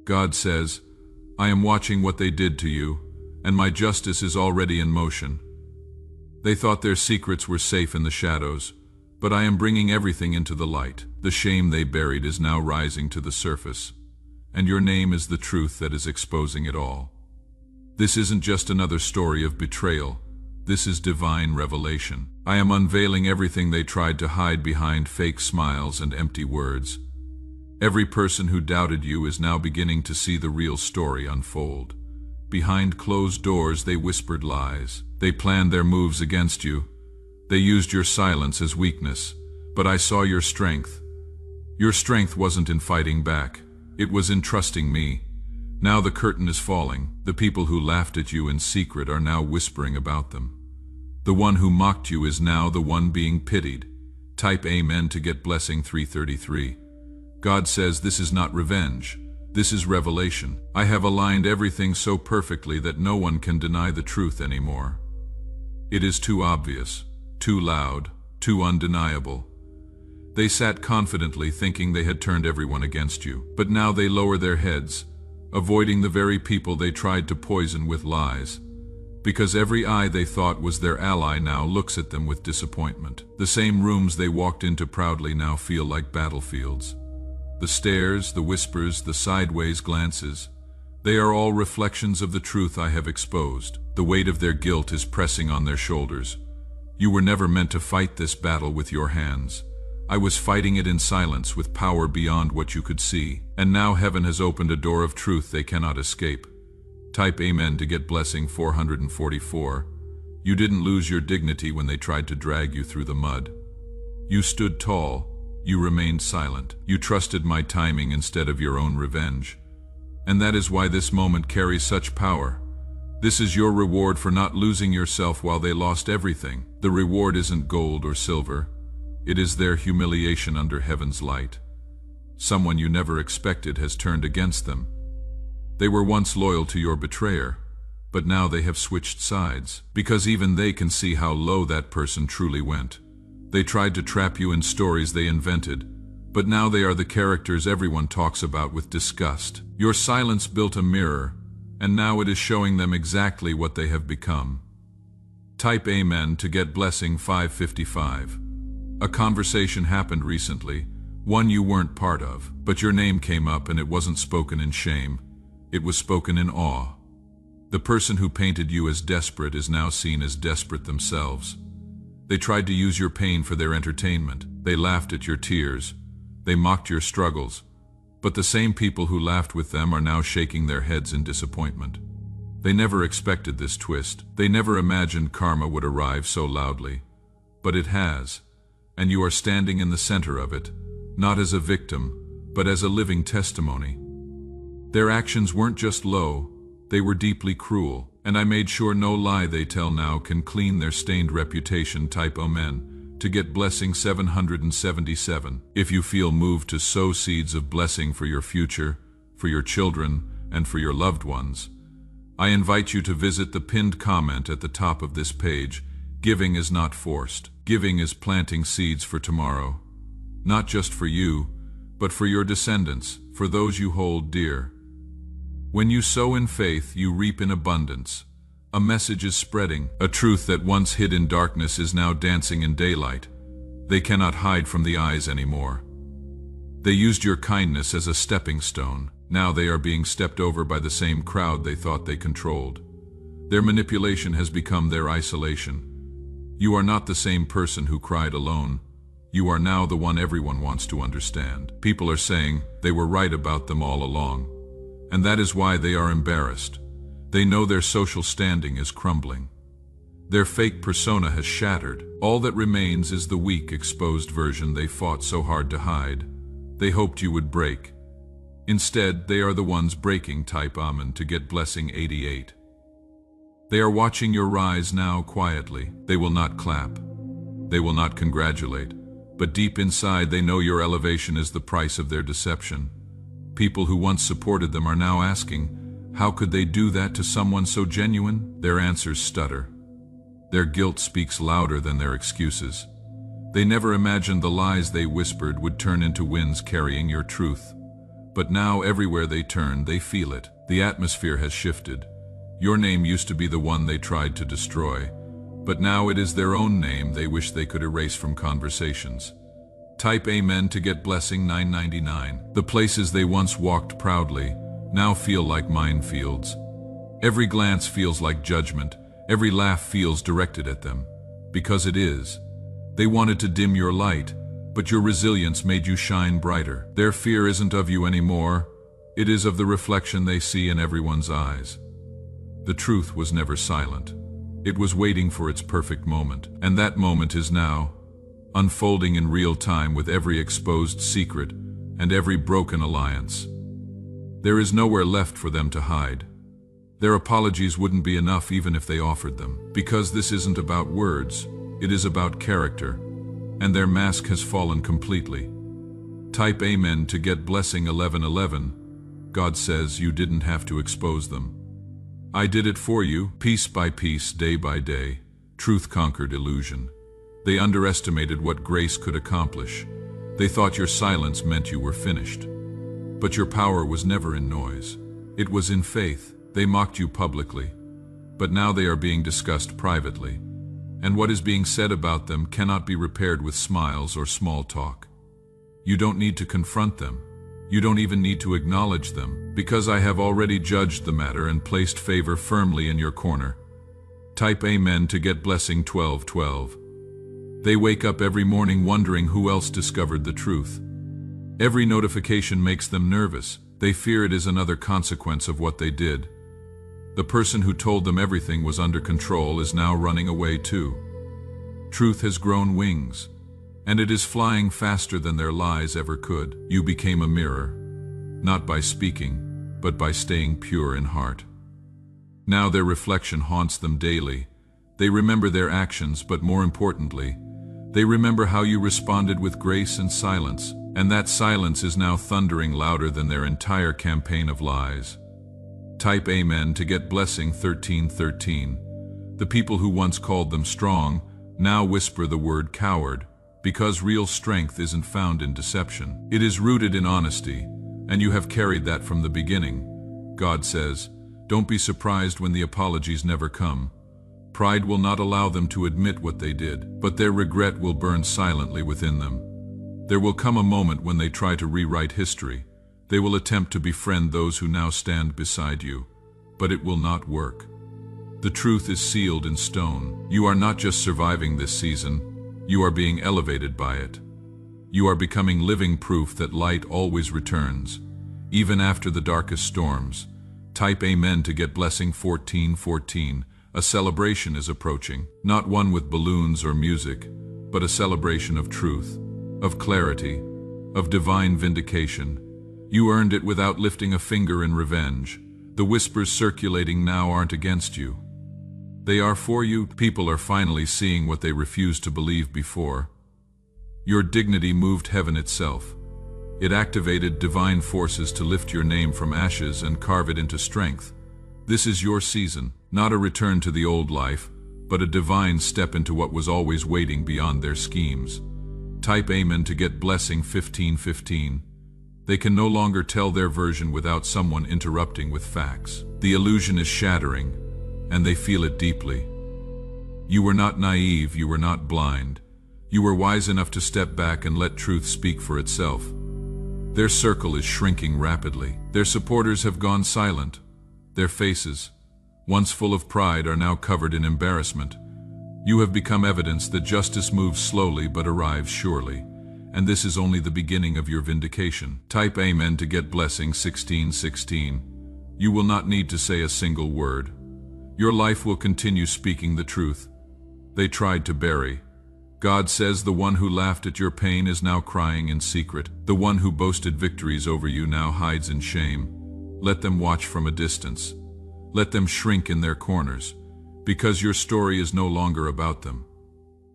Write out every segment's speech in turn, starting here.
God says, I am watching what they did to you, and my justice is already in motion. They thought their secrets were safe in the shadows, but I am bringing everything into the light. The shame they buried is now rising to the surface, and your name is the truth that is exposing it all. This isn't just another story of betrayal. This is divine revelation. I am unveiling everything they tried to hide behind fake smiles and empty words. Every person who doubted you is now beginning to see the real story unfold. Behind closed doors, they whispered lies. They planned their moves against you. They used your silence as weakness, but I saw your strength. Your strength wasn't in fighting back. It was in trusting me. Now the curtain is falling. The people who laughed at you in secret are now whispering about them. The one who mocked you is now the one being pitied. Type Amen to get blessing 333. God says this is not revenge. This is revelation. I have aligned everything so perfectly that no one can deny the truth anymore. It is too obvious, too loud, too undeniable. They sat confidently thinking they had turned everyone against you, but now they lower their heads, avoiding the very people they tried to poison with lies, because every eye they thought was their ally now looks at them with disappointment. The same rooms they walked into proudly now feel like battlefields. The stares, the whispers, the sideways glances, they are all reflections of the truth I have exposed. The weight of their guilt is pressing on their shoulders. You were never meant to fight this battle with your hands. I was fighting it in silence with power beyond what you could see. And now heaven has opened a door of truth they cannot escape. Type Amen to get blessing 444. You didn't lose your dignity when they tried to drag you through the mud. You stood tall. You remained silent. You trusted my timing instead of your own revenge. And that is why this moment carries such power. This is your reward for not losing yourself while they lost everything. The reward isn't gold or silver. It is their humiliation under heaven's light. Someone you never expected has turned against them. They were once loyal to your betrayer, but now they have switched sides, because even they can see how low that person truly went. They tried to trap you in stories they invented, but now they are the characters everyone talks about with disgust. Your silence built a mirror, and now it is showing them exactly what they have become. Type Amen to get blessing 555. A conversation happened recently, one you weren't part of, but your name came up and it wasn't spoken in shame. It was spoken in awe. The person who painted you as desperate is now seen as desperate themselves. They tried to use your pain for their entertainment. They laughed at your tears. They mocked your struggles. But the same people who laughed with them are now shaking their heads in disappointment. They never expected this twist. They never imagined karma would arrive so loudly. But it has, and you are standing in the center of it, not as a victim, but as a living testimony. Their actions weren't just low, they were deeply cruel, and I made sure no lie they tell now can clean their stained reputation. Type Amen to get blessing 777. If you feel moved to sow seeds of blessing for your future, for your children, and for your loved ones, I invite you to visit the pinned comment at the top of this page. Giving is not forced. Giving is planting seeds for tomorrow. Not just for you, but for your descendants, for those you hold dear. When you sow in faith, you reap in abundance. A message is spreading. A truth that once hid in darkness is now dancing in daylight. They cannot hide from the eyes anymore. They used your kindness as a stepping stone. Now they are being stepped over by the same crowd they thought they controlled. Their manipulation has become their isolation. You are not the same person who cried alone. You are now the one everyone wants to understand. People are saying they were right about them all along. And that is why they are embarrassed. They know their social standing is crumbling. Their fake persona has shattered. All that remains is the weak, exposed version they fought so hard to hide. They hoped you would break. Instead, they are the ones breaking. Type Amen to get blessing 88. They are watching your rise now quietly. They will not clap. They will not congratulate. But deep inside, they know your elevation is the price of their deception. People who once supported them are now asking, how could they do that to someone so genuine? Their answers stutter. Their guilt speaks louder than their excuses. They never imagined the lies they whispered would turn into winds carrying your truth. But now everywhere they turn, they feel it. The atmosphere has shifted. Your name used to be the one they tried to destroy, but now it is their own name they wish they could erase from conversations. Type Amen to get blessing 999. The places they once walked proudly now feel like minefields. Every glance feels like judgment. Every laugh feels directed at them. Because it is. They wanted to dim your light, but your resilience made you shine brighter. Their fear isn't of you anymore. It is of the reflection they see in everyone's eyes. The truth was never silent. It was waiting for its perfect moment, and that moment is now, unfolding in real time with every exposed secret and every broken alliance. There is nowhere left for them to hide. Their apologies wouldn't be enough even if they offered them, because this isn't about words, it is about character, and their mask has fallen completely. Type Amen to get blessing 1111. God says you didn't have to expose them. I did it for you, piece by piece, day by day. Truth conquered illusion. They underestimated what grace could accomplish. They thought your silence meant you were finished. But your power was never in noise. It was in faith. They mocked you publicly, but now they are being discussed privately. And what is being said about them cannot be repaired with smiles or small talk. You don't need to confront them. You don't even need to acknowledge them, because I have already judged the matter and placed favor firmly in your corner. Type Amen to get blessing 1212. They wake up every morning wondering who else discovered the truth. Every notification makes them nervous. They fear it is another consequence of what they did. The person who told them everything was under control is now running away too. Truth has grown wings, and it is flying faster than their lies ever could. You became a mirror, not by speaking, but by staying pure in heart. Now their reflection haunts them daily. They remember their actions, but more importantly, they remember how you responded with grace and silence, and that silence is now thundering louder than their entire campaign of lies. Type Amen to get blessing 1313. The people who once called them strong now whisper the word coward, because real strength isn't found in deception. It is rooted in honesty, and you have carried that from the beginning. God says, don't be surprised when the apologies never come. Pride will not allow them to admit what they did, but their regret will burn silently within them. There will come a moment when they try to rewrite history. They will attempt to befriend those who now stand beside you, but it will not work. The truth is sealed in stone. You are not just surviving this season, you are being elevated by it. You are becoming living proof that light always returns, even after the darkest storms. Type Amen to get blessing 1414. A celebration is approaching, not one with balloons or music, but a celebration of truth, of clarity, of divine vindication. You earned it without lifting a finger in revenge. The whispers circulating now aren't against you. They are for you. People are finally seeing what they refused to believe before. Your dignity moved heaven itself. It activated divine forces to lift your name from ashes and carve it into strength. This is your season, not a return to the old life, but a divine step into what was always waiting beyond their schemes. Type Amen to get blessing 1515. They can no longer tell their version without someone interrupting with facts. The illusion is shattering, and they feel it deeply. You were not naive, you were not blind. You were wise enough to step back and let truth speak for itself. Their circle is shrinking rapidly. Their supporters have gone silent. Their faces, once full of pride, are now covered in embarrassment. You have become evidence that justice moves slowly but arrives surely, and this is only the beginning of your vindication. Type Amen to get blessing 1616. You will not need to say a single word. Your life will continue speaking the truth. They tried to bury. God says the one who laughed at your pain is now crying in secret. The one who boasted victories over you now hides in shame. Let them watch from a distance. Let them shrink in their corners, because your story is no longer about them.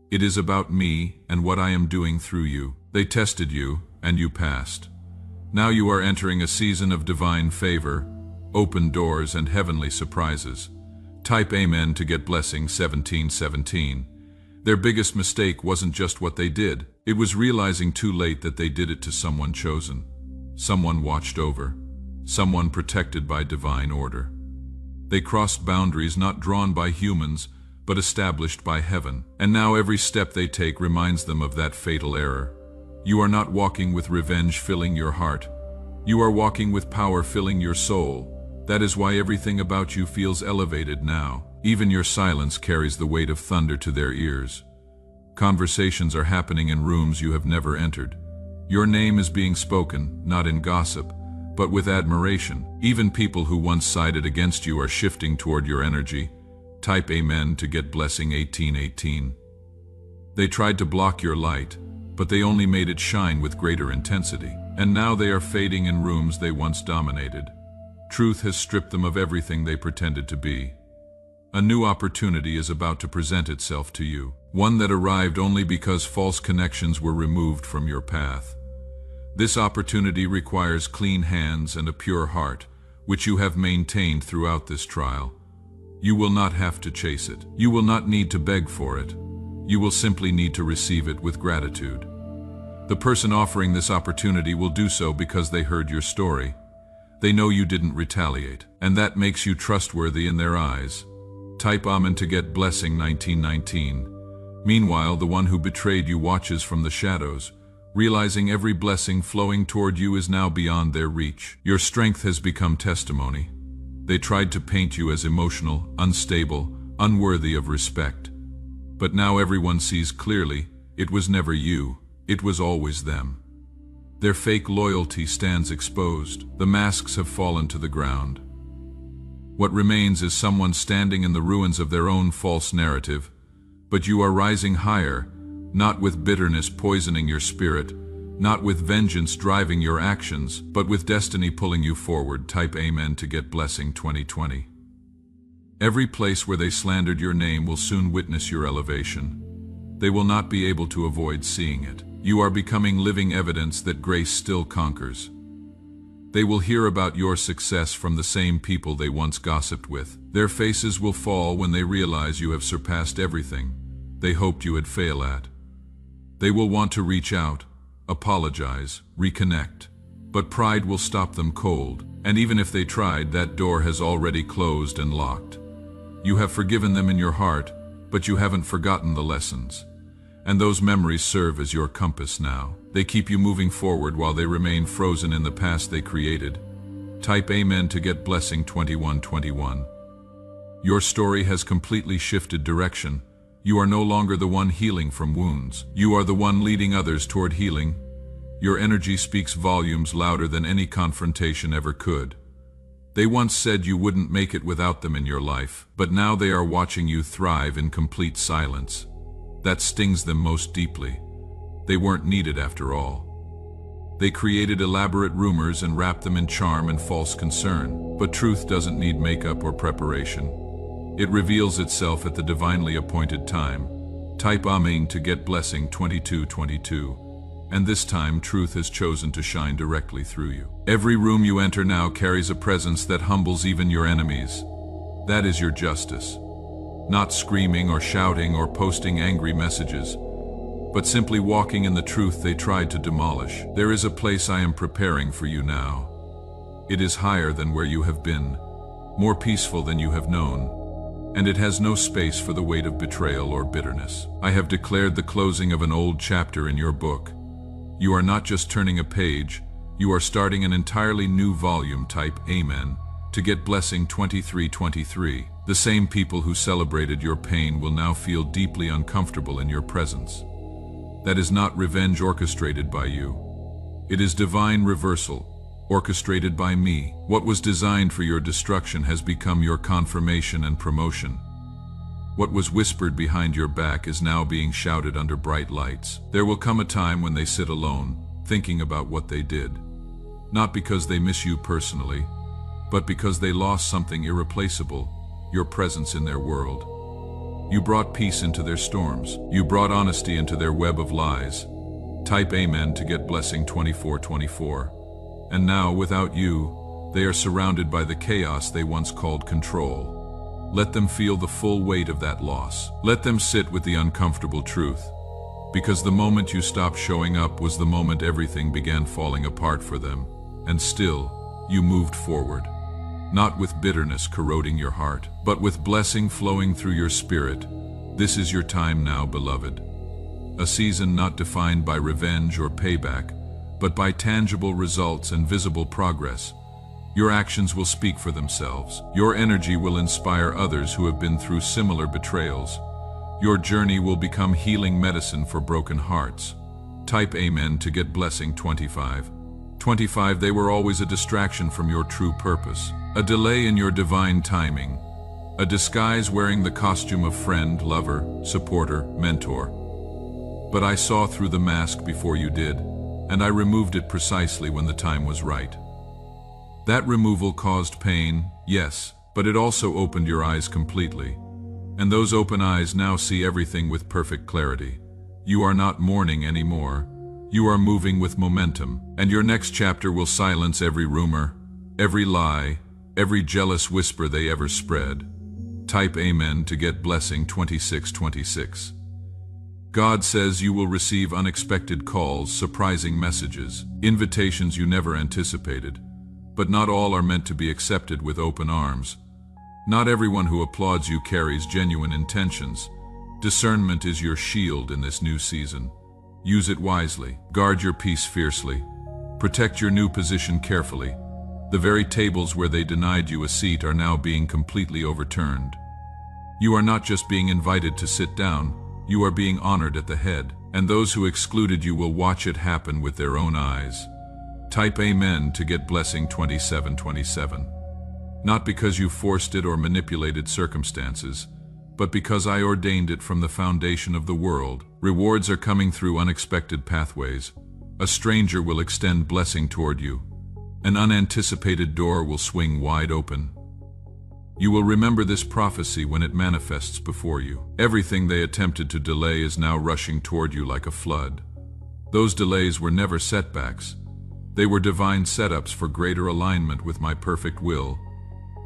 It is about me and what I am doing through you. They tested you, and you passed. Now you are entering a season of divine favor, open doors, and heavenly surprises. Type Amen to get blessing 1717. Their biggest mistake wasn't just what they did. It was realizing too late that they did it to someone chosen. someone watched over, someone protected by divine order. They crossed boundaries not drawn by humans, but established by heaven. And now every step they take reminds them of that fatal error. You are not walking with revenge filling your heart. You are walking with power filling your soul. That is why everything about you feels elevated now. Even your silence carries the weight of thunder to their ears. Conversations are happening in rooms you have never entered. Your name is being spoken, not in gossip, but with admiration. Even people who once sided against you are shifting toward your energy. Type Amen to get blessing 1818. They tried to block your light, but they only made it shine with greater intensity. And now they are fading in rooms they once dominated. Truth has stripped them of everything they pretended to be. A new opportunity is about to present itself to you, one that arrived only because false connections were removed from your path. This opportunity requires clean hands and a pure heart, which you have maintained throughout this trial. You will not have to chase it. You will not need to beg for it. You will simply need to receive it with gratitude. The person offering this opportunity will do so because they heard your story. They know you didn't retaliate, and that makes you trustworthy in their eyes. Type Amen to get blessing 1919. Meanwhile, the one who betrayed you watches from the shadows, realizing every blessing flowing toward you is now beyond their reach. Your strength has become testimony. They tried to paint you as emotional, unstable, unworthy of respect. But now everyone sees clearly, it was never you, it was always them. Their fake loyalty stands exposed. The masks have fallen to the ground. What remains is someone standing in the ruins of their own false narrative, but you are rising higher, not with bitterness poisoning your spirit, not with vengeance driving your actions, but with destiny pulling you forward. Type Amen to get blessing 2020. Every place where they slandered your name will soon witness your elevation. They will not be able to avoid seeing it. You are becoming living evidence that grace still conquers. They will hear about your success from the same people they once gossiped with. Their faces will fall when they realize you have surpassed everything they hoped you would fail at. They will want to reach out, apologize, reconnect. But pride will stop them cold, and even if they tried, that door has already closed and locked. You have forgiven them in your heart, but you haven't forgotten the lessons. And those memories serve as your compass now. They keep you moving forward while they remain frozen in the past they created. Type Amen to get blessing 2121. Your story has completely shifted direction. You are no longer the one healing from wounds. You are the one leading others toward healing. Your energy speaks volumes louder than any confrontation ever could. They once said you wouldn't make it without them in your life, but now they are watching you thrive in complete silence. That stings them most deeply. They weren't needed after all. They created elaborate rumors and wrapped them in charm and false concern. But truth doesn't need makeup or preparation. It reveals itself at the divinely appointed time. Type Amen to get blessing 2222. And this time, truth has chosen to shine directly through you. Every room you enter now carries a presence that humbles even your enemies. That is your justice. Not screaming or shouting or posting angry messages, but simply walking in the truth they tried to demolish. There is a place I am preparing for you now. It is higher than where you have been, more peaceful than you have known, and it has no space for the weight of betrayal or bitterness. I have declared the closing of an old chapter in your book. You are not just turning a page, you are starting an entirely new volume. Type Amen to get blessing 2323. The same people who celebrated your pain will now feel deeply uncomfortable in your presence. That is not revenge orchestrated by you. It is divine reversal, orchestrated by me. What was designed for your destruction has become your confirmation and promotion. What was whispered behind your back is now being shouted under bright lights. There will come a time when they sit alone, thinking about what they did. Not because they miss you personally, but because they lost something irreplaceable, your presence in their world. You brought peace into their storms. You brought honesty into their web of lies. Type Amen to get blessing 2424. And now, without you, they are surrounded by the chaos they once called control. Let them feel the full weight of that loss. Let them sit with the uncomfortable truth. Because the moment you stopped showing up was the moment everything began falling apart for them. and still, you moved forward. Not with bitterness corroding your heart, but with blessing flowing through your spirit. This is your time now, beloved. A season not defined by revenge or payback, but by tangible results and visible progress. Your actions will speak for themselves. Your energy will inspire others who have been through similar betrayals. Your journey will become healing medicine for broken hearts. Type Amen to get blessing 25. 25. They were always a distraction from your true purpose, a delay in your divine timing, a disguise wearing the costume of friend, lover, supporter, mentor. But I saw through the mask before you did, and I removed it precisely when the time was right. That removal caused pain, yes, but it also opened your eyes completely. And those open eyes now see everything with perfect clarity. You are not mourning anymore. You are moving with momentum, and your next chapter will silence every rumor, every lie, every jealous whisper they ever spread. Type Amen to get blessing 2626. God says you will receive unexpected calls, surprising messages, invitations you never anticipated. But not all are meant to be accepted with open arms. Not everyone who applauds you carries genuine intentions. Discernment is your shield in this new season. Use it wisely. Guard your peace fiercely. Protect your new position carefully. The very tables where they denied you a seat are now being completely overturned. You are not just being invited to sit down, you are being honored at the head, and those who excluded you will watch it happen with their own eyes. Type Amen to get blessing 2727. Not because you forced it or manipulated circumstances, but because I ordained it from the foundation of the world. Rewards are coming through unexpected pathways. A stranger will extend blessing toward you. An unanticipated door will swing wide open. You will remember this prophecy when it manifests before you. Everything they attempted to delay is now rushing toward you like a flood. Those delays were never setbacks. They were divine setups for greater alignment with my perfect will.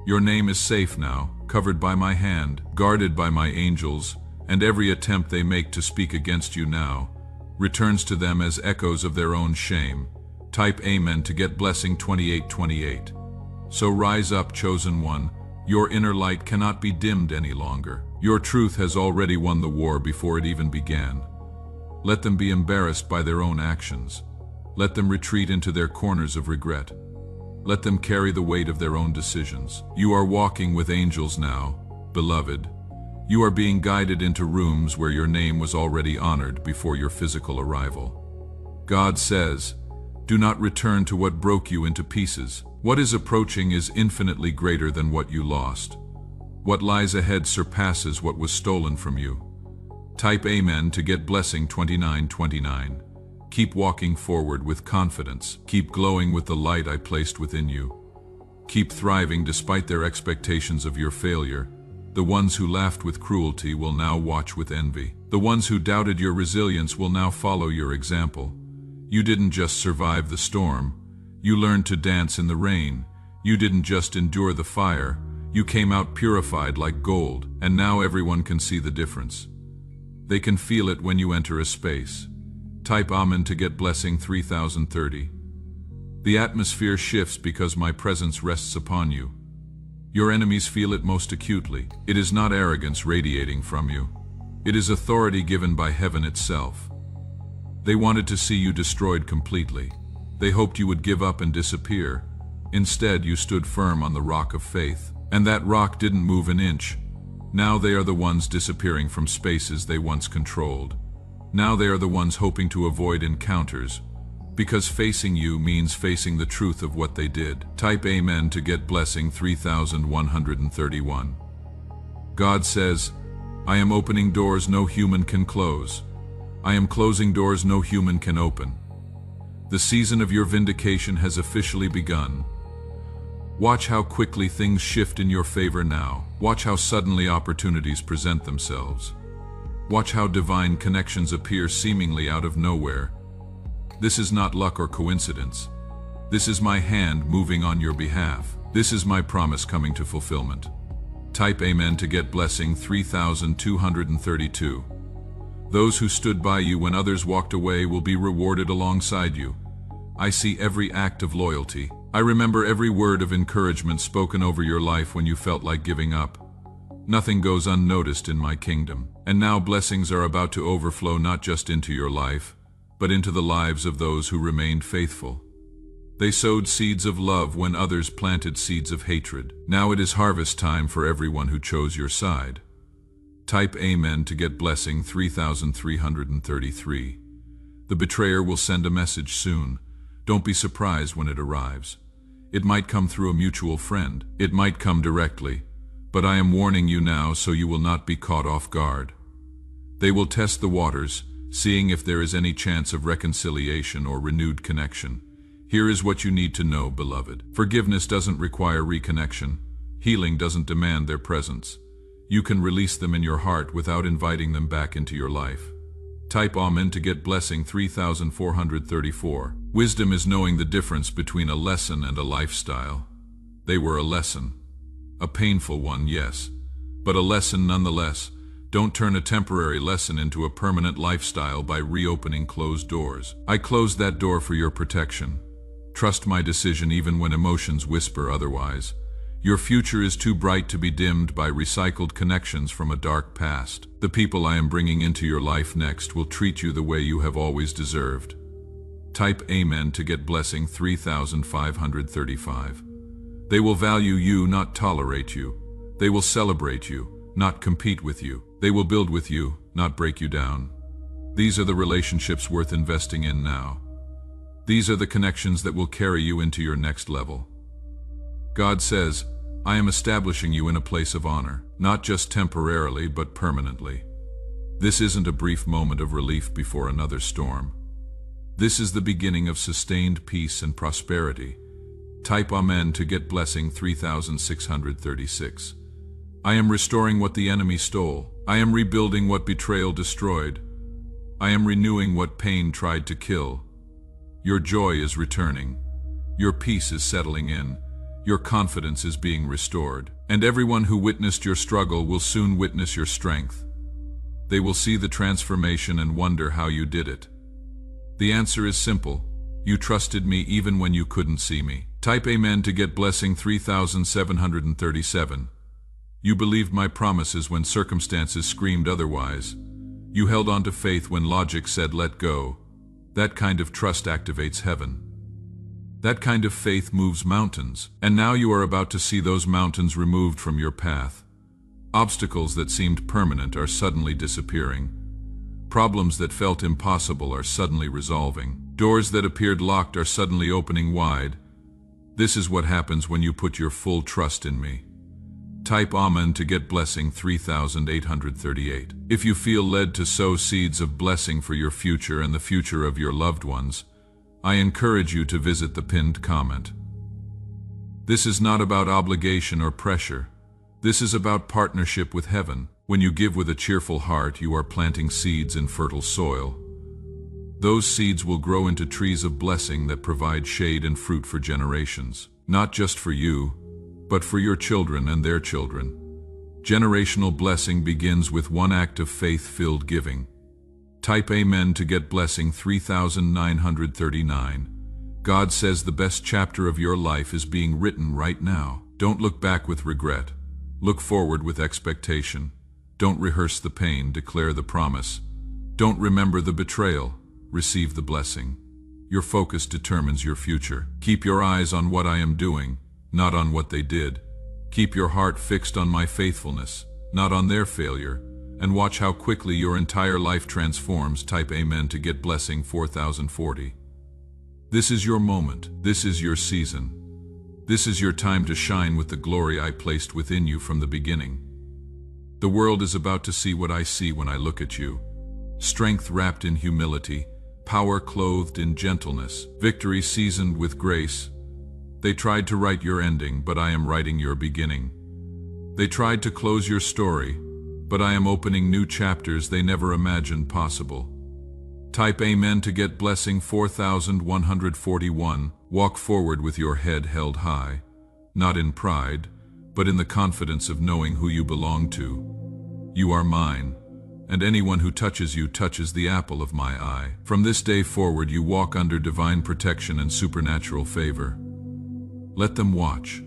Your name is safe now, covered by my hand, guarded by my angels, and every attempt they make to speak against you now returns to them as echoes of their own shame. Type Amen to get blessing 2828. So rise up, chosen one. Your inner light cannot be dimmed any longer. Your truth has already won the war before it even began. Let them be embarrassed by their own actions. Let them retreat into their corners of regret. Let them carry the weight of their own decisions. You are walking with angels now, beloved. You are being guided into rooms where your name was already honored before your physical arrival. God says, do not return to what broke you into pieces. What is approaching is infinitely greater than what you lost. What lies ahead surpasses what was stolen from you. Type Amen to get blessing 2929. Keep walking forward with confidence. Keep glowing with the light I placed within you. Keep thriving despite their expectations of your failure. The ones who laughed with cruelty will now watch with envy. The ones who doubted your resilience will now follow your example. You didn't just survive the storm. You learned to dance in the rain. You didn't just endure the fire. You came out purified like gold, and now everyone can see the difference. They can feel it when you enter a space. Type Amen to get blessing 3030. The atmosphere shifts because my presence rests upon you. Your enemies feel it most acutely. It is not arrogance radiating from you. It is authority given by heaven itself. They wanted to see you destroyed completely. They hoped you would give up and disappear. Instead, you stood firm on the rock of faith. And that rock didn't move an inch. Now they are the ones disappearing from spaces they once controlled. Now they are the ones hoping to avoid encounters, because facing you means facing the truth of what they did. Type Amen to get blessing 3131. God says, I am opening doors no human can close. I am closing doors no human can open. The season of your vindication has officially begun. Watch how quickly things shift in your favor now. Watch how suddenly opportunities present themselves. Watch how divine connections appear seemingly out of nowhere. This is not luck or coincidence. This is my hand moving on your behalf. This is my promise coming to fulfillment. Type Amen to get blessing 3232. Those who stood by you when others walked away will be rewarded alongside you. I see every act of loyalty. I remember every word of encouragement spoken over your life when you felt like giving up. Nothing goes unnoticed in my kingdom. And now blessings are about to overflow not just into your life, but into the lives of those who remained faithful. They sowed seeds of love when others planted seeds of hatred. Now it is harvest time for everyone who chose your side. Type Amen to get blessing 3333. The betrayer will send a message soon. Don't be surprised when it arrives. It might come through a mutual friend. It might come directly. But I am warning you now so you will not be caught off guard. They will test the waters, seeing if there is any chance of reconciliation or renewed connection. Here is what you need to know, beloved. Forgiveness doesn't require reconnection. Healing doesn't demand their presence. You can release them in your heart without inviting them back into your life. Type Amen to get blessing 3434. Wisdom is knowing the difference between a lesson and a lifestyle. They were a lesson. A painful one, yes, but a lesson nonetheless. Don't turn a temporary lesson into a permanent lifestyle by reopening closed doors. I closed that door for your protection. Trust my decision even when emotions whisper otherwise. Your future is too bright to be dimmed by recycled connections from a dark past. The people I am bringing into your life next will treat you the way you have always deserved. Type Amen to get blessing 3535. They will value you, not tolerate you. They will celebrate you, not compete with you. They will build with you, not break you down. These are the relationships worth investing in now. These are the connections that will carry you into your next level. God says, I am establishing you in a place of honor, not just temporarily, but permanently. This isn't a brief moment of relief before another storm. This is the beginning of sustained peace and prosperity. Type Amen to get blessing 3636. I am restoring what the enemy stole. I am rebuilding what betrayal destroyed. I am renewing what pain tried to kill. Your joy is returning. Your peace is settling in. Your confidence is being restored. And everyone who witnessed your struggle will soon witness your strength. They will see the transformation and wonder how you did it. The answer is simple. You trusted me even when you couldn't see me. Type Amen to get blessing 3737. You believed my promises when circumstances screamed otherwise. You held on to faith when logic said let go. That kind of trust activates heaven. That kind of faith moves mountains. And now you are about to see those mountains removed from your path. Obstacles that seemed permanent are suddenly disappearing. Problems that felt impossible are suddenly resolving. Doors that appeared locked are suddenly opening wide. This is what happens when you put your full trust in me. Type Amen to get blessing 3838. If you feel led to sow seeds of blessing for your future and the future of your loved ones, I encourage you to visit the pinned comment. This is not about obligation or pressure. This is about partnership with heaven. When you give with a cheerful heart, you are planting seeds in fertile soil. Those seeds will grow into trees of blessing that provide shade and fruit for generations. Not just for you, but for your children and their children. Generational blessing begins with one act of faith-filled giving. Type Amen to get blessing 3939. God says the best chapter of your life is being written right now. Don't look back with regret. Look forward with expectation. Don't rehearse the pain, declare the promise. Don't remember the betrayal. Receive the blessing. Your focus determines your future. Keep your eyes on what I am doing, not on what they did. Keep your heart fixed on my faithfulness, not on their failure, and watch how quickly your entire life transforms. Type Amen to get blessing 4040. This is your moment. This is your season. This is your time to shine with the glory I placed within you from the beginning. The world is about to see what I see when I look at you. Strength wrapped in humility, power clothed in gentleness, victory seasoned with grace. They tried to write your ending, but I am writing your beginning. They tried to close your story, but I am opening new chapters they never imagined possible. Type Amen to get blessing 4141. Walk forward with your head held high, not in pride, but in the confidence of knowing who you belong to. You are mine, and anyone who touches you touches the apple of my eye. From this day forward you walk under divine protection and supernatural favor. Let them watch.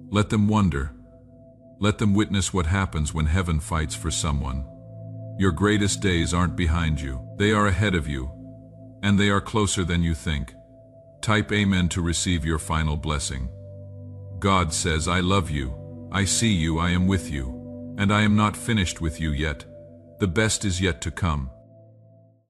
Let them wonder. Let them witness what happens when heaven fights for someone. Your greatest days aren't behind you. They are ahead of you, and they are closer than you think. Type Amen to receive your final blessing. God says, I love you. I see you, I am with you, and I am not finished with you yet. The best is yet to come.